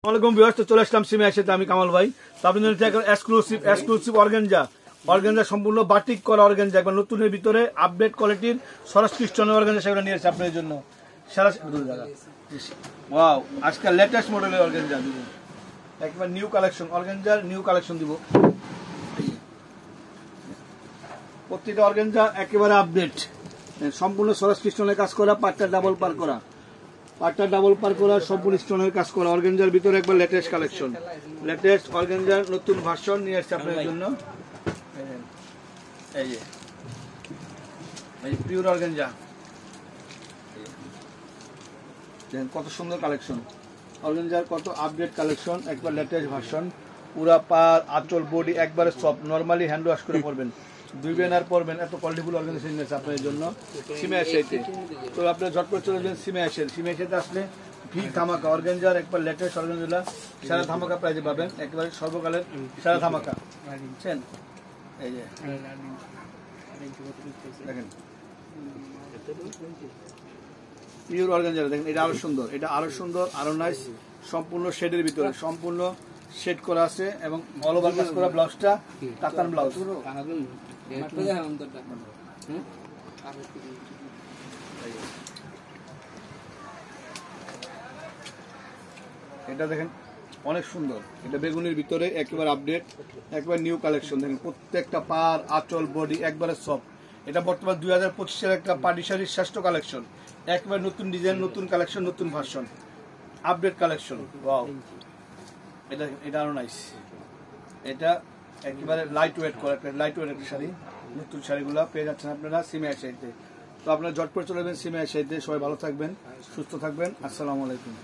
ওয়ালাইকুম ভিউয়ার্স, তো চলে আসলাম সিমে এসে আমি কামাল ভাই। তো আপনাদের এক্সক্লুসিভ অর্গানজা সম্পূর্ণ বাটিক করা অর্গানজা, একবার নতুনের ভিতরে আপডেট কোয়ালিটির সরাসরি অর্গানজা সেগুলো নিয়ে এসেছে আপনাদের জন্য। ওয়াও, আজকাল লেটেস্ট মডেলের অর্গানজা দিব, একবার new collection organza new collection দিব। প্রত্যেকটা অর্গানজা একেবারে আপডেট, সম্পূর্ণ সরাসরি স্টোনের কাজ করা, পাটটা ডাবল পার করা, সম্পূর্ণ স্টোনের কাজ করা অর্গানজার ভিতরে একবার লেটেস্ট কালেকশন, লেটেস্ট অর্গানজার নতুন ভার্সন নিয়ে আসছে আপনাদের জন্য। এই যে পিওর অর্গানজা, দেখেন কত সুন্দর কালেকশন অর্গানজার, কত আপডেট কালেকশন, একবার লেটেস্ট ভার্সন। পুরা পার আঁচল বডি একবারে সফট, নর্মালি হ্যান্ড ওয়াশ করে পরবেন, ধুইবেন আর পরবেন, এত কোয়ালিটিফুল অর্গানাইজেশন আছে আপনাদের জন্য সিমে এসেতে। তো আপনারা ঝট করে চলে যাবেন সিমে এসেতে আসলে ভি ধামাকা অর্গানজার একবার লেটেস্ট অর্গানজা সারা ধামাকা প্রাইজে পাবেন, একেবারে সর্বকালের সারা ধামাকা। বুঝছেন, এই যে দেখেন পিওর অর্গানজা, দেখেন এটা আরো সুন্দর, আরো নাইস, সম্পূর্ণ শেডের ভিতরে, সম্পূর্ণ শেড করা আছে এবং অল ওভার কাজ করা, ব্লাউজটা কাতান ব্লাউজ। এটা দেখেন অনেক সুন্দর, এটা বেগুনির ভিতরে একেবারে আপডেট, একবার নিউ কালেকশন। দেখেন প্রত্যেকটা পার আঁচল বডি একবারে সফট। এটা বর্তমান 2025-এর একটা পার্টি শাড়ির শ্রেষ্ঠ কালেকশন, একবার নতুন ডিজাইন, নতুন কালেকশন, নতুন ভার্সন, আপডেট কালেকশন। ওয়াও, এটা আরো নাইস, এটা একেবারে লাইট ওয়েট করা, একটা শাড়ি। নতুন শাড়িগুলো পেয়ে যাচ্ছেন আপনারা সিমে এসেতে। তো আপনারা ঝট করে চলে যাবেন সিমে এসেতে। সবাই ভালো থাকবেন, সুস্থ থাকবেন, আসসালামু আলাইকুম।